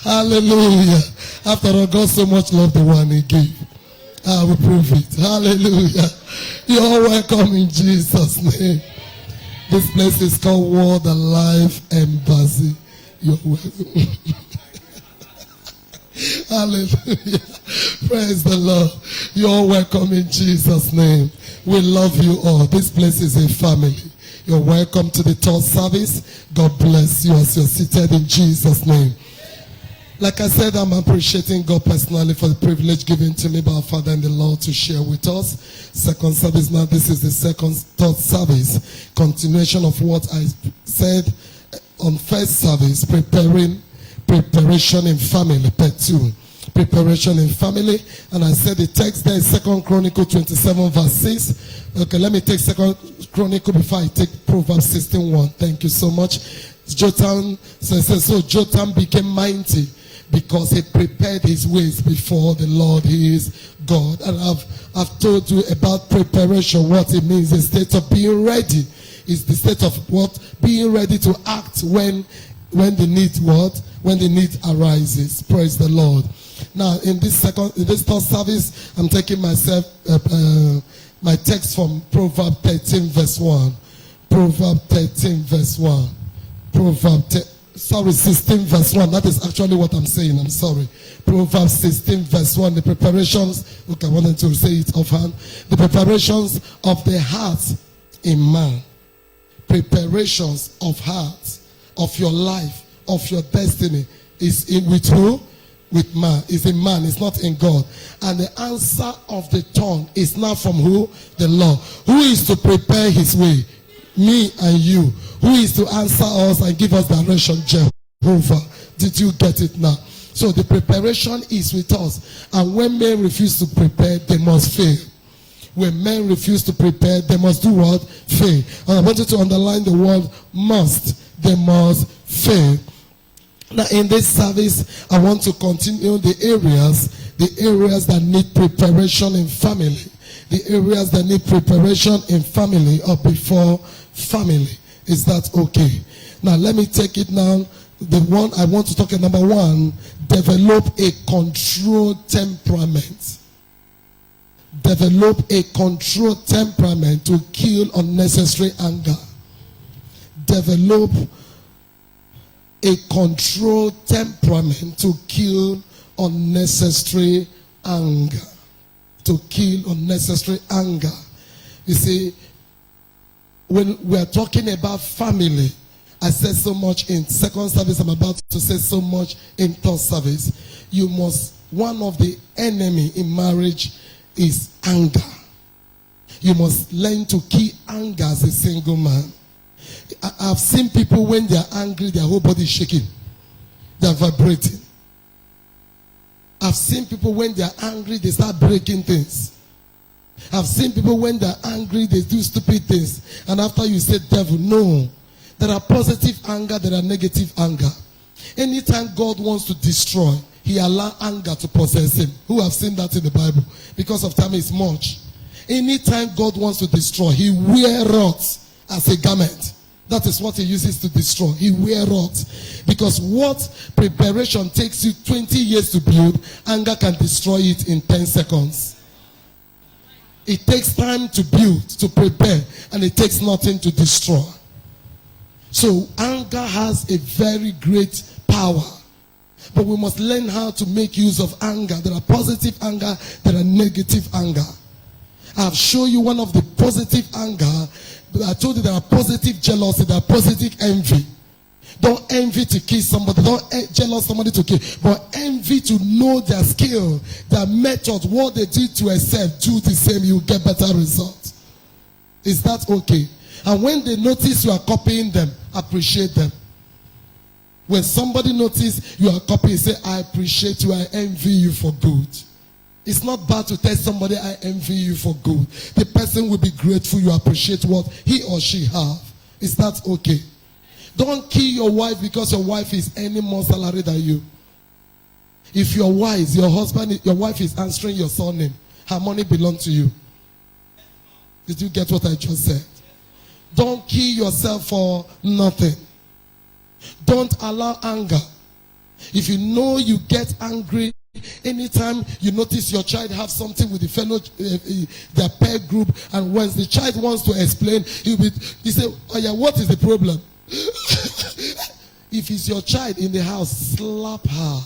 Hallelujah. After all, God so much loved the one he gave. I will prove it. Hallelujah. You're welcome in Jesus' name. This place is called World Alive Embassy. You're welcome. Hallelujah. Praise the Lord. You're welcome in Jesus' name. We love you all. This place is a family. You're welcome to the third service. God bless you as you're seated in Jesus' name. Like I said, I'm appreciating God personally for the privilege given to me by our Father and the Lord to share with us. Second service now, this is the third service. Continuation of what I said on first service, preparation in family, part 2. Preparation in family. And I said the text there is 2 Chronicles 27 verse 6. Okay, let me take 2 Chronicles before I take Proverbs 16:1. Thank you so much. Jotham says, so Jotham became mighty because he prepared his ways before the Lord. He is God. And I've told you about preparation, what it means. The state of being ready is the state of what? Being ready to act when the need what? When the need arises. Praise the Lord. Now in this third service, I'm taking myself my text from Proverbs 13 verse 1. Proverbs 13 verse 1. Proverbs 16 verse 1. That is actually what I'm saying. I'm sorry. Proverbs 16 verse 1. The preparations, okay, I wanted to say it offhand. The preparations of the heart in man. Preparations of heart, of your life, of your destiny is in with who? With man. It's in man. It's not in God. And the answer of the tongue is now from who? The Lord. Who is to prepare his way? Me and you. Who is to answer us and give us direction? Jehovah. Did you get it now? So the preparation is with us. And when men refuse to prepare, they must fail. When men refuse to prepare, they must do what? Fail. And I want you to underline the word must. They must fail. Now in this service, I want to continue the areas that need preparation in family. The areas that need preparation in family or before family. Is that okay? Now let me take it now. The one I want to talk about, number 1, develop a controlled temperament. Develop a controlled temperament to kill unnecessary anger. Develop a controlled temperament to kill unnecessary anger. To kill unnecessary anger. You see, when we are talking about family, I said so much in second service, I'm about to say so much in third service. One of the enemy in marriage is anger. You must learn to kill anger as a single man. I've seen people when they are angry, their whole body is shaking. They are vibrating. I've seen people when they are angry, they start breaking things. I've seen people when they're angry, they do stupid things. And after you say devil, no. There are positive anger, there are negative anger. Anytime God wants to destroy, he allows anger to possess him. Who have seen that in the Bible? Because of time is much. Anytime God wants to destroy, he wears wrath as a garment. That is what he uses to destroy. He wears wrath. Because what preparation takes you 20 years to build, anger can destroy it in 10 seconds. It takes time to build, to prepare, and it takes nothing to destroy. So anger has a very great power. But we must learn how to make use of anger. There are positive anger, there are negative anger. I've shown you one of the positive anger. I told you there are positive jealousy, there are positive envy. Don't envy to kill somebody. Don't jealous somebody to kill. But envy to know their skill, their method, what they did to excel. Do the same, you get better results. Is that okay? And when they notice you are copying them, appreciate them. When somebody notices you are copying, say, I appreciate you, I envy you for good. It's not bad to tell somebody, I envy you for good. The person will be grateful you appreciate what he or she have. Is that okay? Don't kill your wife because your wife is earning more salary than you. If you're wise, your wife is answering your surname. Her money belongs to you. Did you get what I just said? Don't kill yourself for nothing. Don't allow anger. If you know you get angry anytime you notice your child have something with the fellow, their peer group, and when the child wants to explain, he say, oh yeah, what is the problem? If it's your child in the house, slap her.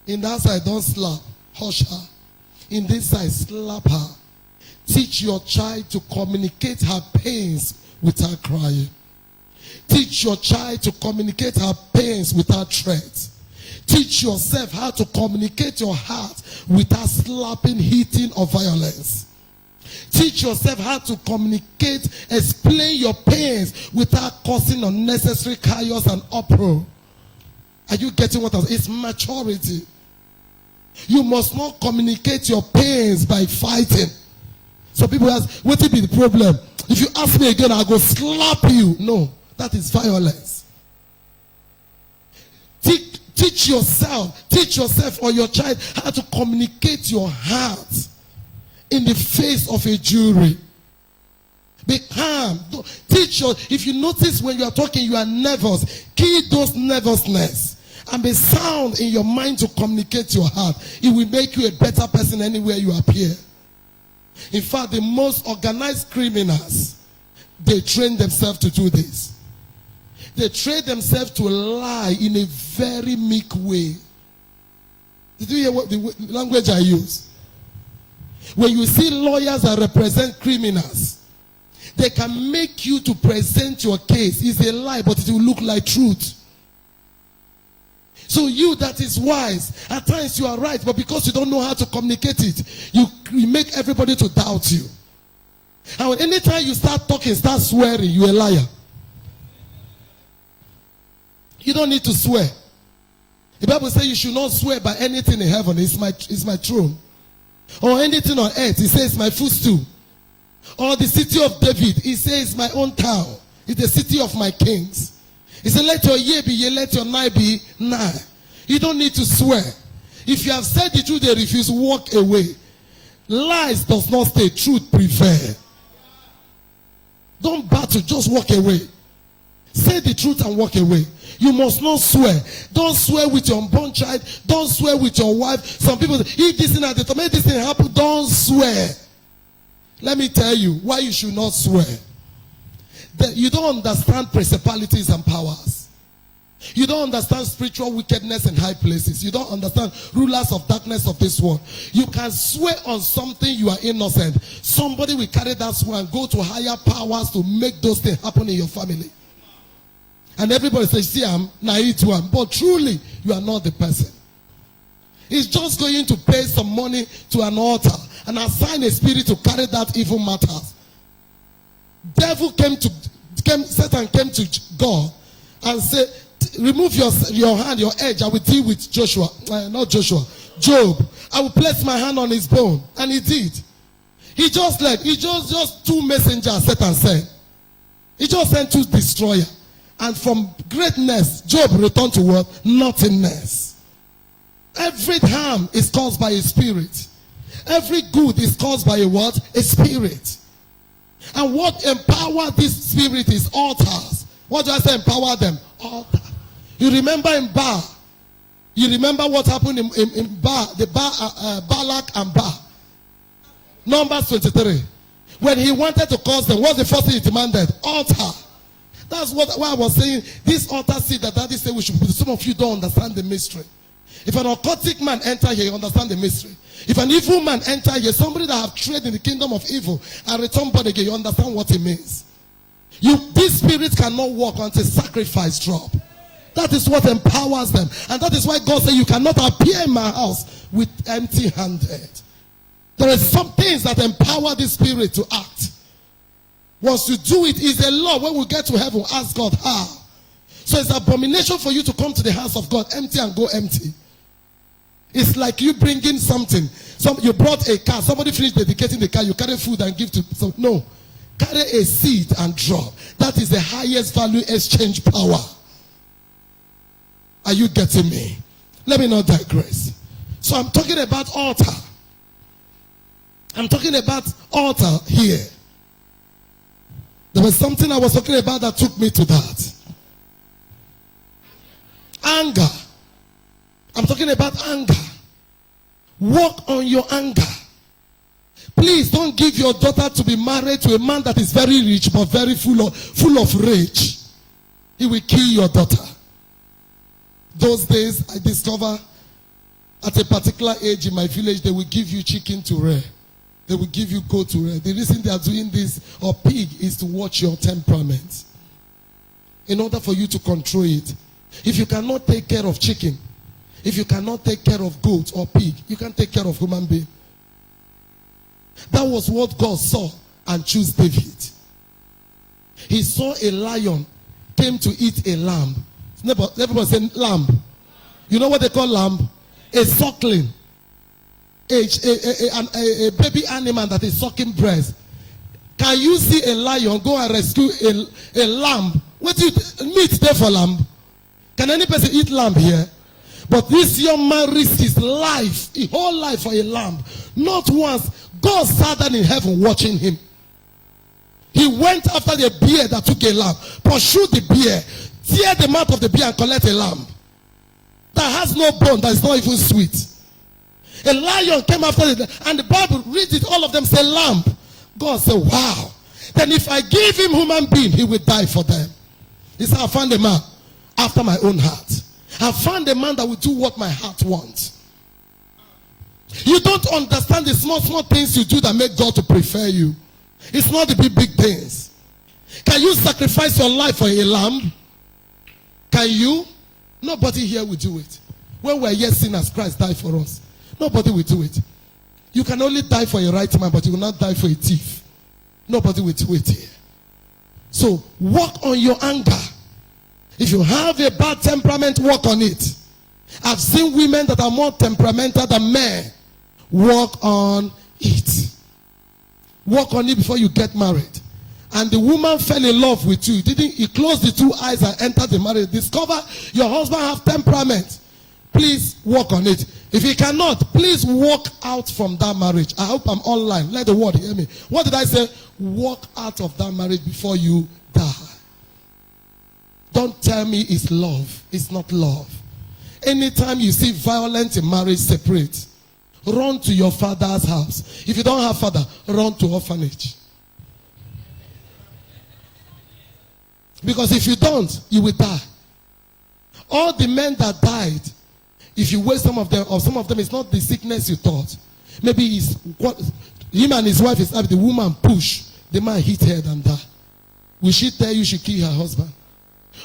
In that side, don't slap. Hush her. In this side, slap her. Teach your child to communicate her pains without crying. Teach your child to communicate her pains without threats. Teach yourself how to communicate your heart without slapping, hitting, or violence. Teach yourself how to communicate, explain your pains without causing unnecessary chaos and uproar. Are you getting what I'm saying? It's maturity. You must not communicate your pains by fighting. So people ask, what will be the problem? If you ask me again, I'll go slap you. No, that is violence. Teach yourself or your child how to communicate your heart in the face of a jury. Be calm. If you notice when you are talking, you are nervous, kill those nervousness and be sound in your mind to communicate your heart. It will make you a better person anywhere you appear. In fact, the most organized criminals, they train themselves to do this. They train themselves to lie in a very meek way. Did you hear what the language I use? When you see lawyers that represent criminals, they can make you to present your case. It's a lie, but it will look like truth. So you that is wise, at times you are right, but because you don't know how to communicate it, you make everybody to doubt you. And anytime you start talking, start swearing, you're a liar. You don't need to swear. The Bible says you should not swear by anything in heaven. It's my throne. Or anything on earth. It says my footstool. Or the city of David. It says my own town. It's the city of my kings. He said, let your yea be yea, let your nay be nay. You don't need to swear. If you have said the truth, they refuse, walk away. Lies does not stay, truth prevail. Don't battle, just walk away. Say the truth and walk away. You must not swear. Don't swear with your unborn child. Don't swear with your wife. Some people say, if this thing at the make this thing happen, don't swear. Let me tell you why you should not swear. That you don't understand principalities and powers. You don't understand spiritual wickedness in high places. You don't understand rulers of darkness of this world. You can swear on something you are innocent. Somebody will carry that swear and go to higher powers to make those things happen in your family. And everybody says, see, I'm naive to him. But truly, you are not the person. He's just going to pay some money to an altar and assign a spirit to carry that evil matters. Satan came to God and said, remove your hand, your edge. I will deal with Job. I will place my hand on his bone. And he did. He just two messengers, Satan said. He just sent two destroyers. And from greatness, Job returned to what? Nothingness. Every harm is caused by a spirit. Every good is caused by a what? A spirit. And what empower this spirit is altars. What do I say empower them? Altar. You remember in Bar. You remember what happened in Bar, Balak and Bar. Numbers 23. When he wanted to cause them, what's the first thing he demanded? Altar. That's why I was saying, this altar seed that Daddy said we should put. Some of you don't understand the mystery. If an occultic man enter here, you understand the mystery. If an evil man enter here, somebody that have traded in the kingdom of evil and return born again, you understand what it means. These spirits cannot walk until sacrifice drop. That is what empowers them. And that is why God said you cannot appear in my house with empty-handed. There are some things that empower the spirit to act. Once you do it, is a law. When we get to heaven, ask God how. So it's an abomination for you to come to the house of God empty and go empty. It's like you bringing something. You brought a car. Somebody finished dedicating the car. You carry food and give to. So no. Carry a seed and drop. That is the highest value exchange power. Are you getting me? Let me not digress. So I'm talking about altar. I'm talking about altar here. There was something I was talking about that took me to that. anger. I'm talking about anger. Work on your anger. Please don't give your daughter to be married to a man that is very rich but very full of rage. He will kill your daughter. Those days, I discover at a particular age in my village, they will give you chicken to rear. They will give you goat to rear. The reason they are doing this, or pig, is to watch your temperament. In order for you to control it. If you cannot take care of chicken, if you cannot take care of goat or pig, you can't take care of human being. That was what God saw and chose David. He saw a lion came to eat a lamb. Everybody say lamb. You know what they call lamb? A suckling. A baby animal that is sucking breast. Can you see a lion go and rescue a lamb? What do you meat there for lamb? Can any person eat lamb here? But this young man risked his life, his whole life for a lamb. Not once. God sat down in heaven watching him. He went after the bear that took a lamb, pursued the bear, tear the mouth of the bear and collect a lamb that has no bone, that is not even sweet. A lion came after it, and the Bible reads it, all of them say lamb. God said, wow. Then if I give him human being, he will die for them. He said, I found a man after my own heart. I found a man that will do what my heart wants. You don't understand the small things you do that make God to prefer you. It's not the big things. Can you sacrifice your life for a lamb? Can you? Nobody here will do it. When we're yet sinners, Christ died for us. Nobody will do it. You can only die for a right man, but you will not die for a thief. Nobody will do it here. So, work on your anger. If you have a bad temperament, work on it. I've seen women that are more temperamental than men. Work on it. Work on it before you get married. And the woman fell in love with you. He closed the two eyes and entered the marriage. Discover your husband have temperament. Please work on it. If he cannot, please walk out from that marriage. I hope I'm online. Let the word hear me. What did I say? Walk out of that marriage before you die. Don't tell me it's love. It's not love. Anytime you see violence in marriage, separate. Run to your father's house. If you don't have father, run to orphanage. Because if you don't, you will die. All the men that died, if you wait some of them, or some of them, it's not the sickness you thought. Maybe it's what him and his wife is having. The woman push, the man hit her and die. Will she tell you she killed her husband?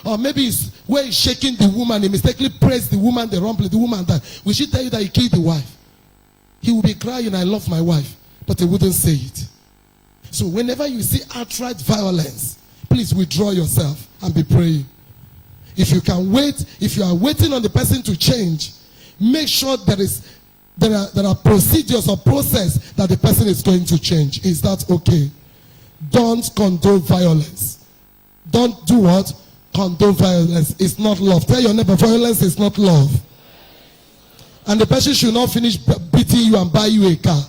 Or maybe it's where he's shaking the woman, he mistakenly pressed the woman, the rumble, the woman died. Will she tell you that he killed the wife? He will be crying, I love my wife, but he wouldn't say it. So whenever you see outright violence, please withdraw yourself and be praying. If you can wait, if you are waiting on the person to change, make sure there are procedures or process that the person is going to change. Is that okay? Don't condone violence. Don't do what? Condone violence. It's not love. Tell your neighbor, violence is not love. And the person should not finish beating you and buy you a car.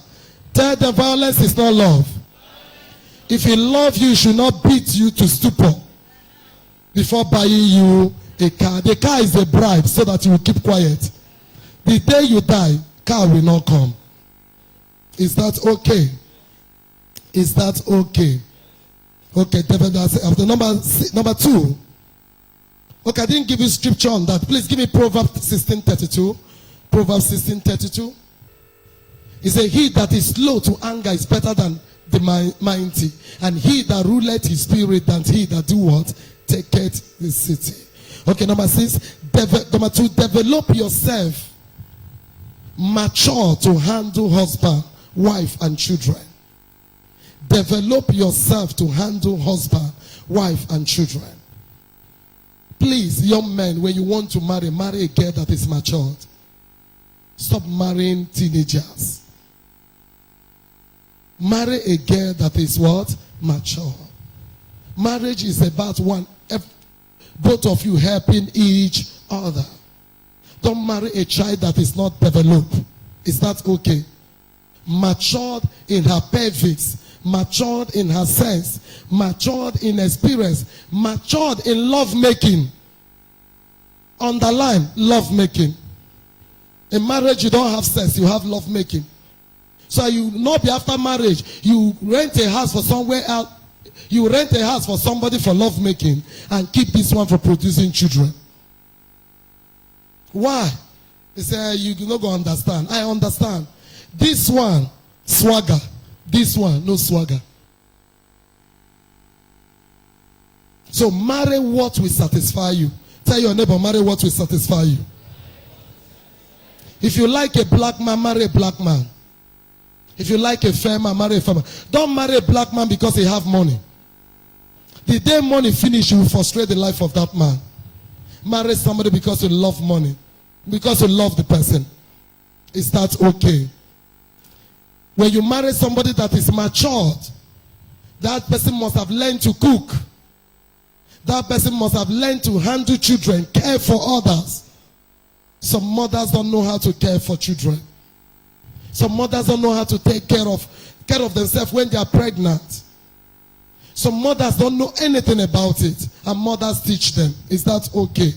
Tell them violence is not love. If he loves you, he should not beat you to stupor before buying you a car. The car is a bribe so that you will keep quiet. The day you die, car will not come. Is that okay? Is that okay? Okay, David, after number 2. Okay, I didn't give you scripture on that. Please give me Proverbs 16:32. Proverbs 16:32. He said, he that is slow to anger is better than the mighty, and he that ruleth his spirit than he that do what? Taketh the city. Okay, number 6. Number 2, develop yourself. Mature to handle husband, wife, and children. Develop yourself to handle husband, wife, and children. Please, young men, when you want to marry, marry a girl that is matured. Stop marrying teenagers. Marry a girl that is what? Mature. Marriage is about both of you helping each other. Don't marry a child that is not developed. Is that okay? Matured in her pelvis, matured in her sense, matured in experience, matured in love making. Underline love making. In marriage, you don't have sex, you have love making. So you not be after marriage, you rent a house for somewhere else. You rent a house for somebody for love making and keep this one for producing children. Why? They say you not going to understand. I understand. This one, swagger. This one, no swagger. So marry what will satisfy you. Tell your neighbor, marry what will satisfy you. If you like a black man, marry a black man. If you like a fair man, marry a fair man. Don't marry a black man because he have money. The day money finish, you will frustrate the life of that man. Marry somebody because you love money. Because you love the person. Is that okay? When you marry somebody that is matured, that person must have learned to cook. That person must have learned to handle children, care for others. Some mothers don't know how to care for children. Some mothers don't know how to take care of themselves when they are pregnant. Some mothers don't know anything about it, and mothers teach them. Is that okay?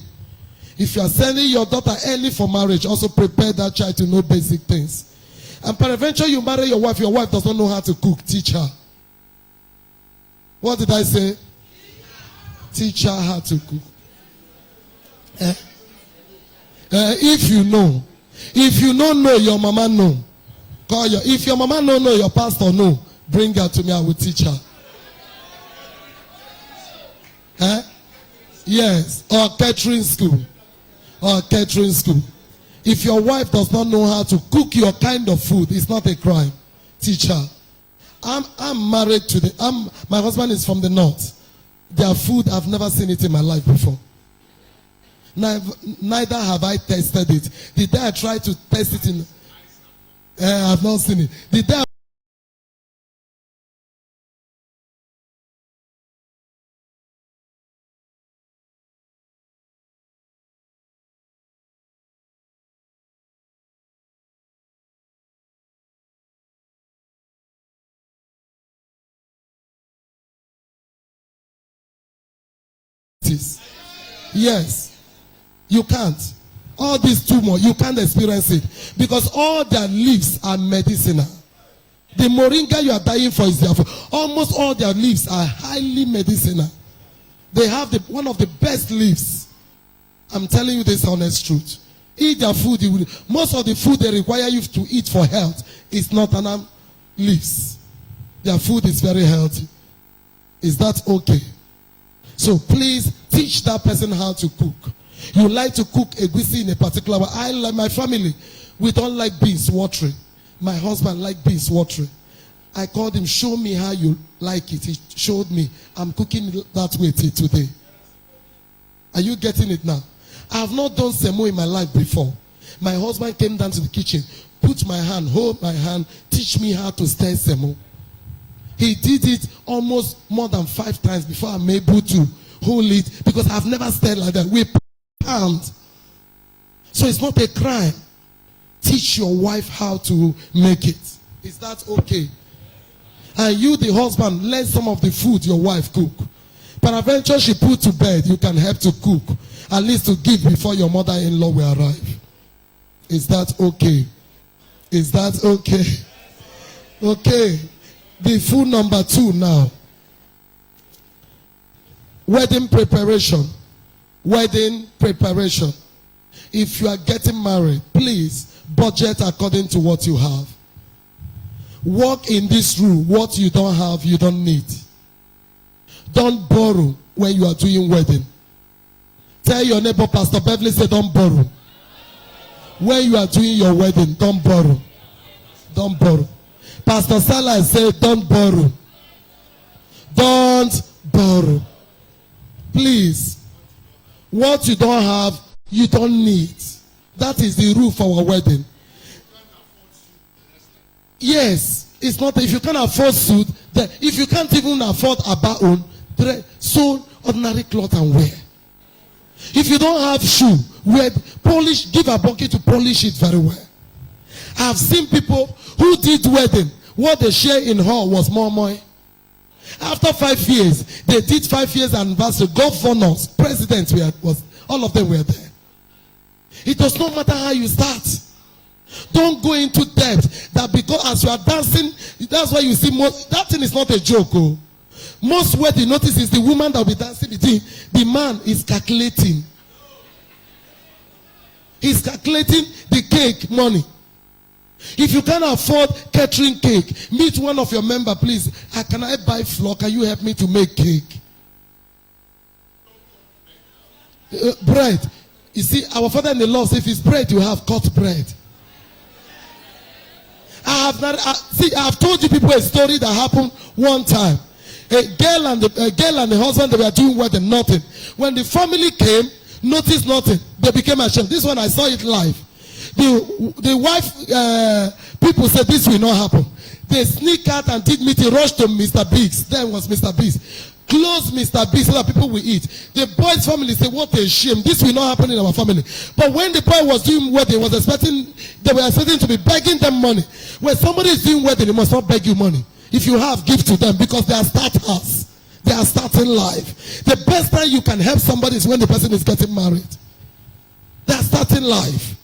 If you are sending your daughter early for marriage, also prepare that child to know basic things. And peradventure you marry your wife does not know how to cook, teach her. What did I say? Teach her how to cook. If you don't know, your mama know. If your mama don't know, your pastor know. Bring her to me, I will teach her. Yes, or catering school. If your wife does not know how to cook your kind of food, it's not a crime. Teach her. I'm married to my husband is from the north. Their food, I've never seen it in my life before. Neither have I tested it. The day I tried to test it I've not seen it. The day yes, you can't. All these tumor, you can't experience it because all their leaves are medicinal. The moringa you are dying for is their food. Almost all their leaves are highly medicinal. They have one of the best leaves. I'm telling you this honest truth. Eat their food. Most of the food they require you to eat for health is not leaves. Their food is very healthy. Is that okay? So please teach that person how to cook. You like to cook egusi in a particular way. I like my family. We don't like beans watering. My husband likes beans watering. I called him, show me how you like it. He showed me. I'm cooking that way till today. Are you getting it now? I have not done semo in my life before. My husband came down to the kitchen, put my hand, hold my hand, teach me how to stir semo. He did it almost more than 5 times before I'm able to hold it because I've never stirred like that. We pound. So it's not a crime. Teach your wife how to make it. Is that okay? And you, the husband, learn some of the food your wife cook. Peradventure she put to bed, you can help to cook. At least to give before your mother-in-law will arrive. Is that okay? Is that okay? Okay. The food number 2 now. Wedding preparation. Wedding preparation. If you are getting married, please budget according to what you have. Walk in this room. What you don't have, you don't need. Don't borrow when you are doing wedding. Tell your neighbor, Pastor Beverly said, don't borrow. When you are doing your wedding, don't borrow. Don't borrow. Pastor Salah said, don't borrow. Don't borrow. Please. What you don't have, you don't need. That is the rule for our wedding. Yes. It's not, if you can't afford suit, then if you can't even afford a baon, sew ordinary cloth and wear. If you don't have shoe, give a bucket to polish it very well. I've seen people who did wedding. What they share in hall was more. After 5 years, they did 5 years anniversary. Governors, presidents, all of them were there. It does not matter how you start. Don't go into debt that because as you are dancing, that's why you see that thing is not a joke. Oh. Most wedding, notice, is the woman that will be dancing between. The man is calculating. He's calculating the cake money. If you can't afford catering cake, meet one of your members, please. Can I buy flour? Can you help me to make cake? Bread. You see, our father in the law says, if it's bread, you have cut bread. I have told you people a story that happened one time. A girl and the husband, they were doing wedding, nothing. When the family came, noticed nothing. They became ashamed. This one, I saw it live. The wife, people said this will not happen. They sneak out and did meeting, rushed to Mr. Biggs. Then was Mr. Biggs. Close Mr. Biggs so that people will eat. The boy's family said, what a shame. This will not happen in our family. But when the boy was doing wedding, they were expecting to be begging them money. When somebody is doing wedding, they must not beg you money. If you have, give to them because they are starters. They are starting life. The best time you can help somebody is when the person is getting married. They are starting life.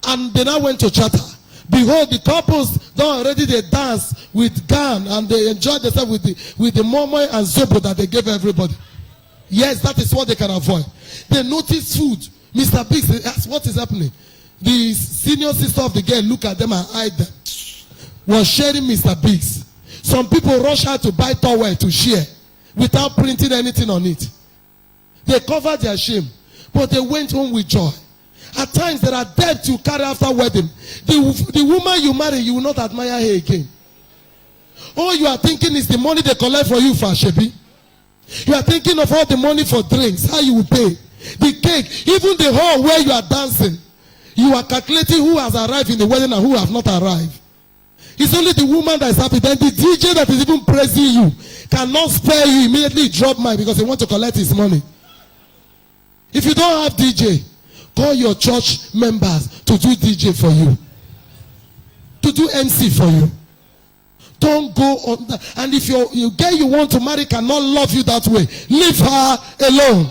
And they now went to charter. Behold, the couples done already, they dance with Gan and they enjoy themselves with the momo and zobo that they gave everybody. Yes, that is what they can avoid. They notice food. Mr. Biggs asked, what is happening? The senior sister of the girl look at them and eyed them. Was sharing Mr. Biggs. Some people rush out to buy towel to share without printing anything on it. They covered their shame, but they went home with joy. At times there are debts you carry after wedding. The woman you marry, you will not admire her again. All you are thinking is the money they collect for you for Shebi. You are thinking of all the money for drinks, how you will pay. The cake, even the hall where you are dancing. You are calculating who has arrived in the wedding and who has not arrived. It's only the woman that is happy. Then the DJ that is even praising you cannot spare you, immediately drop mine because they want to collect his money. If you don't have DJ, call your church members to do DJ for you. To do MC for you. Don't go on that. And if your girl you want to marry cannot love you that way, leave her alone.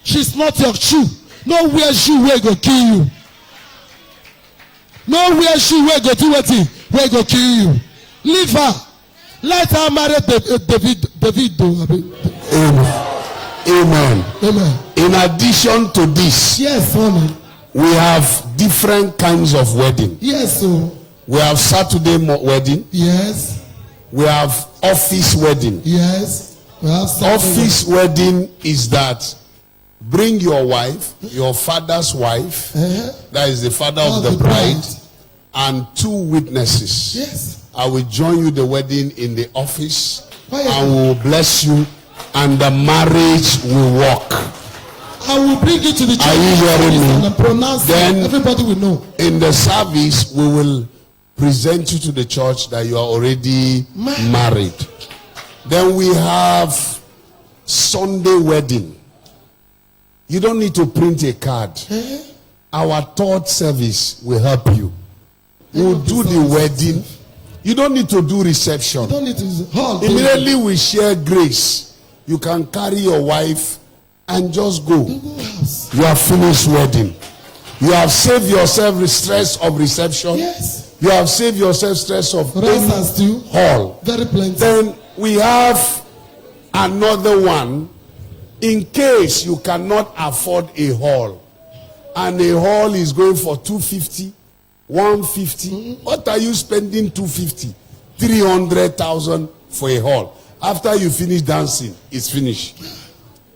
She's not your shoe. Nowhere shoe where go kill you. Nowhere shoe where go do what where go kill you. Leave her. Let her marry David. Amen. Amen. In addition to this, yes, honey, we have different kinds of wedding. Yes, sir. We have Saturday wedding. Yes. We have office wedding. Yes. We have office wedding is that bring your wife, your father's wife, that is the father of the bride, and 2 witnesses. Yes. I will join you the wedding in the office and we will bless you and the marriage will work. I will bring you to the church. Are you hearing me? And pronounce then it. Everybody will know. In the service, we will present you to the church that you are already married. Then we have Sunday wedding. You don't need to print a card. Our third service will help you. We'll do the wedding. You don't need to do reception. You don't need to immediately we share grace. You can carry your wife and just go. You have finished wedding. You have saved yourself the stress of reception. Yes. You have saved yourself stress of hall. Very plenty. Then we have another one. In case you cannot afford a hall, and a hall is going for 250, 150. What are you spending 250, 300,000 for a hall? After you finish dancing, it's finished.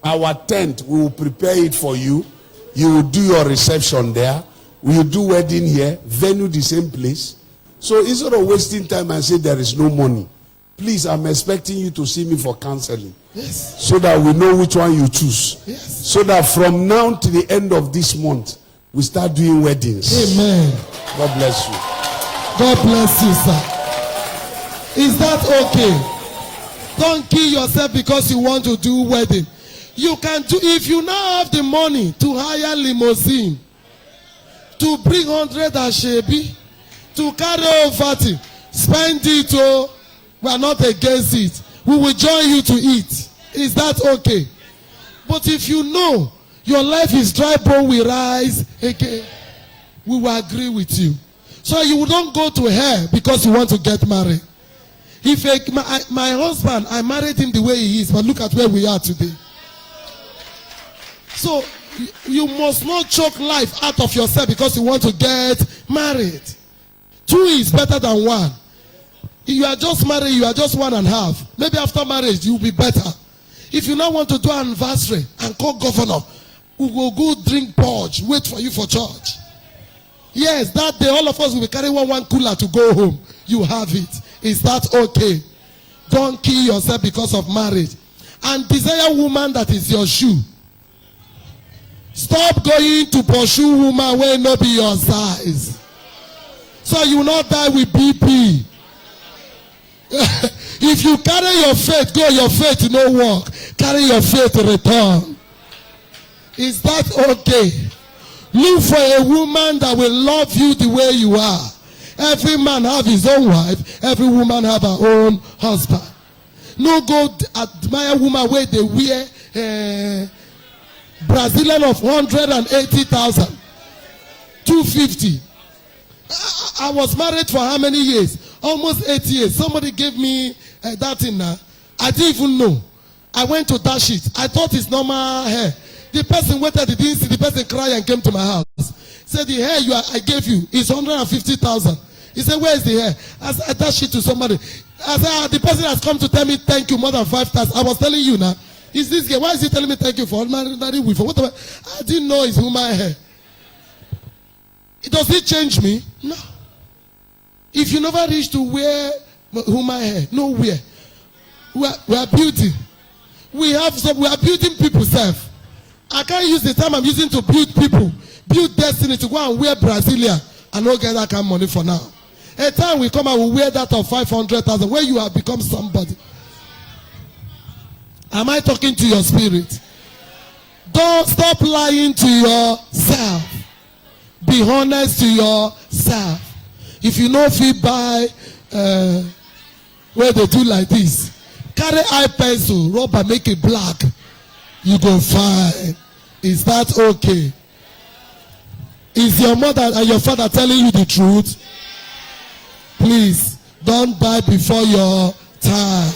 Our tent, we will prepare it for you. You will do your reception there. We will do wedding here, venue the same place. So instead of wasting time and say there is no money, please, I'm expecting you to see me for counseling. Yes. So that we know which one you choose. Yes. So that from now to the end of this month, we start doing weddings. Amen. God bless you. God bless you, sir. Is that okay? Don't kill yourself because you want to do wedding. You can do, if you now have the money to hire limousine, to bring 100 Ashebi, to carry over 30, spend it. Oh, we are not against it. We will join you to eat. Is that okay? But if you know Your life is dry bone will rise again. We will agree with you. So you will not go to hell because you want to get married. If my husband, I married him the way he is, but look at where we are today. So you must not choke life out of yourself because you want to get married. 2 is better than 1. If you are just married, you are just 1.5. Maybe after marriage, you will be better. If you now want to do an anniversary and call governor, we will go drink purge, wait for you for church. Yes, that day all of us will be carrying one cooler to go home. You have it. Is that okay? Don't kill yourself because of marriage. And desire woman that is your shoe. Stop going to pursue woman where not be your size. So you will not die with BP. If you carry your faith, go your faith no work. Carry your faith return. Is that okay? Look for a woman that will love you the way you are. Every man have his own wife. Every woman have her own husband. No go admire woman where they wear Brazilian of 180,000, 250. I was married for how many years? Almost 8 years. Somebody gave me that thing now. I didn't even know. I went to dash it. I thought it's normal hair. The person waited, he didn't see. The person cried and came to my house. Said, the hair I gave you is 150,000. He said, where is the hair? I dashed it to somebody. I said, the person has come to tell me thank you more than 5 times. I was telling you now. Is this guy? Why is he telling me thank you for ordinary weave? For whatever? I didn't know it's human hair. Does it change me? No. If you never reach to wear human hair, nowhere. We are beauty. We are building people self. I can't use the time I'm using to build people, build destiny to go and wear Brazilian and not get that kind of money for now. A time we come and we wear that of 500,000 where you have become somebody. Am I talking to your spirit? Don't stop lying to yourself. Be honest to yourself. If you know if you buy where they do like this, carry eye pencil, rubber, make it black. You go fine. Is that okay? Is your mother and your father telling you the truth? Please, don't buy before your time.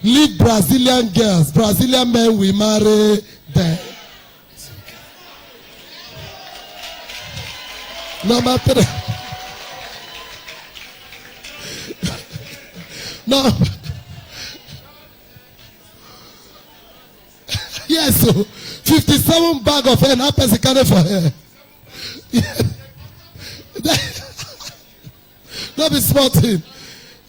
Leave Brazilian girls. Brazilian men will marry them. Number 3. No. Yes, so 57 bag of hair, now person carry for hair. Not be smart thing.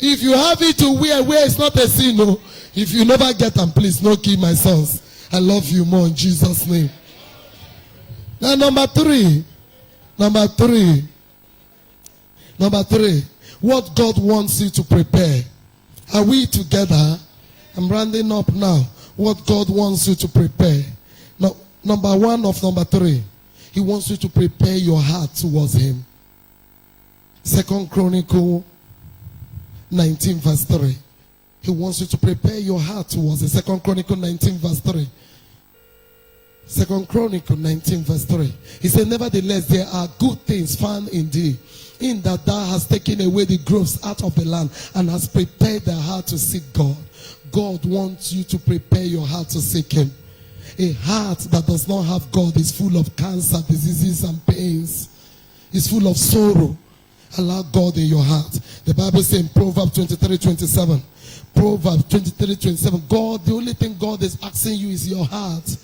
If you have it to wear it's not a sin, no. If you never get them, please, no kill my sons. I love you more in Jesus' name. Now, number 3. What God wants you to prepare. Are we together? I'm rounding up now. What God wants you to prepare. Now, number 1 of number 3. He wants you to prepare your heart towards Him. 2 Chronicles 19 verse 3. He wants you to prepare your heart towards it. 2 Chronicles 19 verse 3. 2 Chronicles 19 verse 3. He said, nevertheless, there are good things found in thee, in that thou hast taken away the groves out of the land, and hast prepared thy heart to seek God. God wants you to prepare your heart to seek Him. A heart that does not have God is full of cancer, diseases, and pains. It's full of sorrow. Allow God in your heart. The Bible says in Proverbs 23:27. Proverbs 23:27. God, the only thing God is asking you is your heart.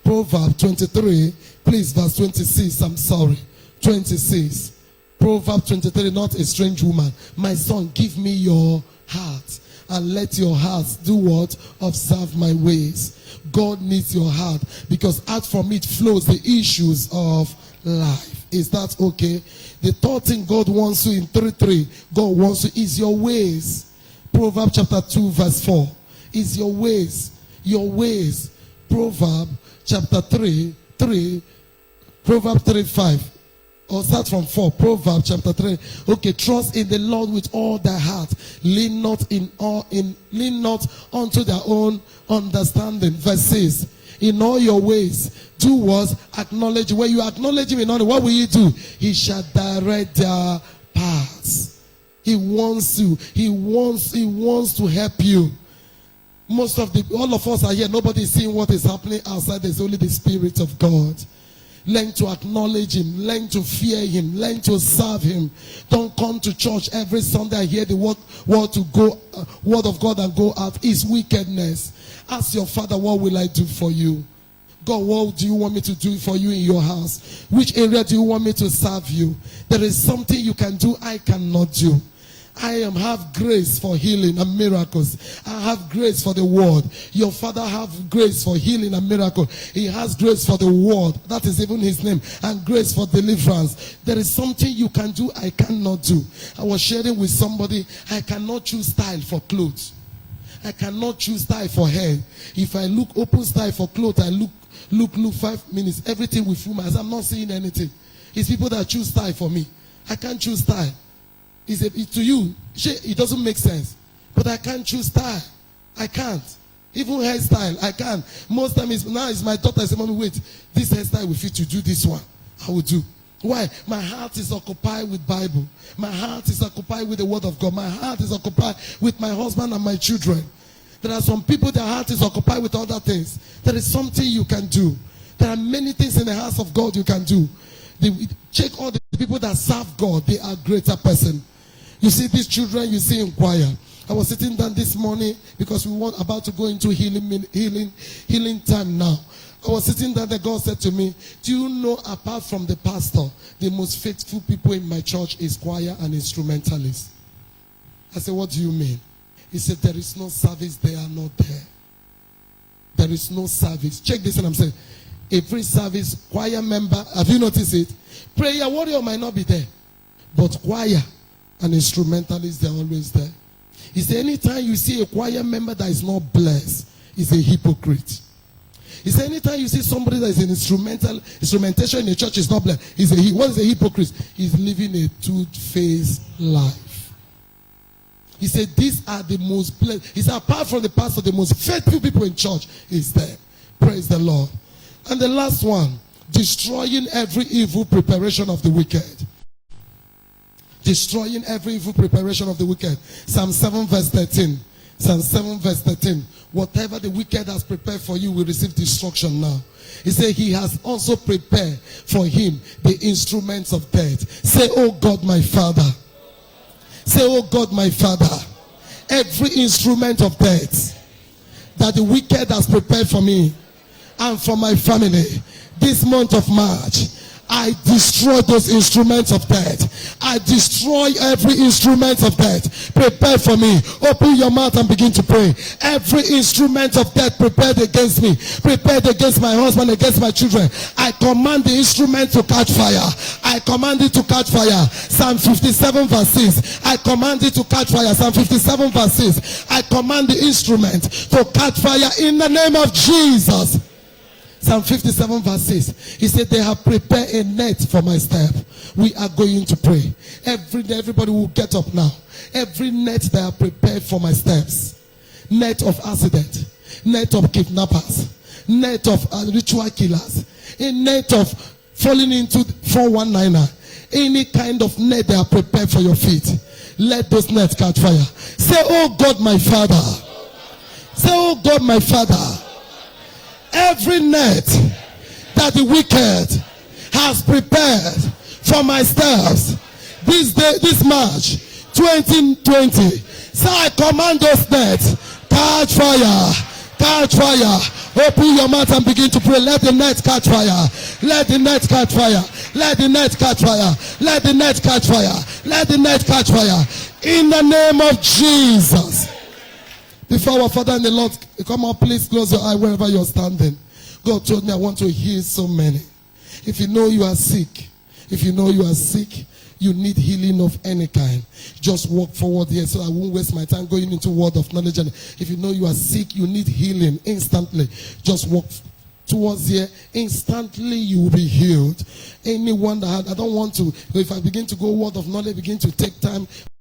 Proverbs 23, please, verse 26. I'm sorry. 26. Proverbs 23, not a strange woman. My son, give me your heart, and let your heart do what? Observe my ways. God needs your heart, because out from it flows the issues of life. Is that okay? The third thing God wants you in 3:3, God wants you is your ways. Proverbs chapter 2 verse 4. Is your ways. Your ways. Proverbs chapter 3:3. Proverbs 3:5. Or start from 4. Proverbs chapter 3. Okay, trust in the Lord with all thy heart. Lean not unto their own understanding. Verse 6. In all your ways, do what? Acknowledge. When you acknowledge him in all, what will he do? He shall direct their paths. He wants you. He wants to help you. All of us are here. Nobody is seeing what is happening outside. There's only the Spirit of God. Learn to acknowledge him. Learn to fear him. Learn to serve him. Don't come to church every Sunday and hear the word of God and go out. It's wickedness. Ask your Father, what will I do for you? God, what do you want me to do for you in your house? Which area do you want me to serve you? There is something you can do I cannot do. I have grace for healing and miracles. I have grace for the word. Your Father have grace for healing and miracle. He has grace for the word. That is even his name. And grace for deliverance. There is something you can do I cannot do. I was sharing with somebody, I cannot choose style for clothes. I cannot choose style for hair. If I look open style for clothes, I look 5 minutes. Everything will fool my eyes. I'm not seeing anything. It's people that choose style for me. I can't choose style. To you, it doesn't make sense. But I can't choose style. I can't. Even hairstyle, I can't. Most times, now it's my daughter. I say, Mommy, wait. This hairstyle will fit to do this one. I will do. Why? My heart is occupied with Bible. My heart is occupied with the word of God. My heart is occupied with my husband and my children. There are some people, their heart is occupied with other things. There is something you can do. There are many things in the house of God you can do. Check all the people that serve God. They are greater person. You see these children, you see in choir. I was sitting down this morning because we were about to go into healing time now. I was sitting down and God said to me, do you know, apart from the pastor, the most faithful people in my church is choir and instrumentalists? I said, what do you mean? He said, there is no service, they are not there. There is no service. Check this and I'm saying, every service, choir member, have you noticed it? Prayer warrior might not be there, but choir and instrumentalists, they're always there. He said, anytime you see a choir member that is not blessed, is a hypocrite. He said, anytime you see somebody that is in instrumentation in the church is not blessed, what is a hypocrite? He's living a two-faced life. He said, these are the most blessed. He said, apart from the pastor, the most faithful people in church is there. Praise the Lord. And the last one, destroying every evil preparation of the wicked. Destroying every evil preparation of the wicked. Psalm 7 verse 13. Psalm 7 verse 13. Whatever the wicked has prepared for you will receive destruction now. He said he has also prepared for him the instruments of death. Say, oh God, my Father. Say, oh God, my Father. Every instrument of death that the wicked has prepared for me and for my family this month of March, I destroy those instruments of death. I destroy every instrument of death prepared for me. Open your mouth and begin to pray. Every instrument of death prepared against me, prepared against my husband, against my children, I command the instrument to catch fire. I command it to catch fire. Psalm 57 verse 6. I command it to catch fire. Psalm 57 verse 6. I command the instrument to catch fire in the name of Jesus. Psalm 57 verse 6. He said, they have prepared a net for my step. We are going to pray. Everybody will get up now. Every net they are prepared for my steps. Net of accident. Net of kidnappers. Net of ritual killers. A net of falling into 419er. Any kind of net they are prepared for your feet. Let those nets catch fire. Say, oh God, my Father. Say, oh God, my Father. Every net that the wicked has prepared for my steps this March 2020. So I command those nets, catch fire, catch fire. Open your mouth and begin to pray. Let the net catch fire. Let the net catch fire. Let the net catch fire. Let the net catch fire. Let the net catch fire. In the name of Jesus. Before our Father and the Lord, come on, please close your eye wherever you're standing. God told me I want to heal so many. If you know you are sick, you need healing of any kind, just walk forward here so I won't waste my time going into word of knowledge. And if you know you are sick, you need healing instantly, just walk towards here. Instantly you will be healed. Anyone that I don't want to, if I begin to go word of knowledge, begin to take time.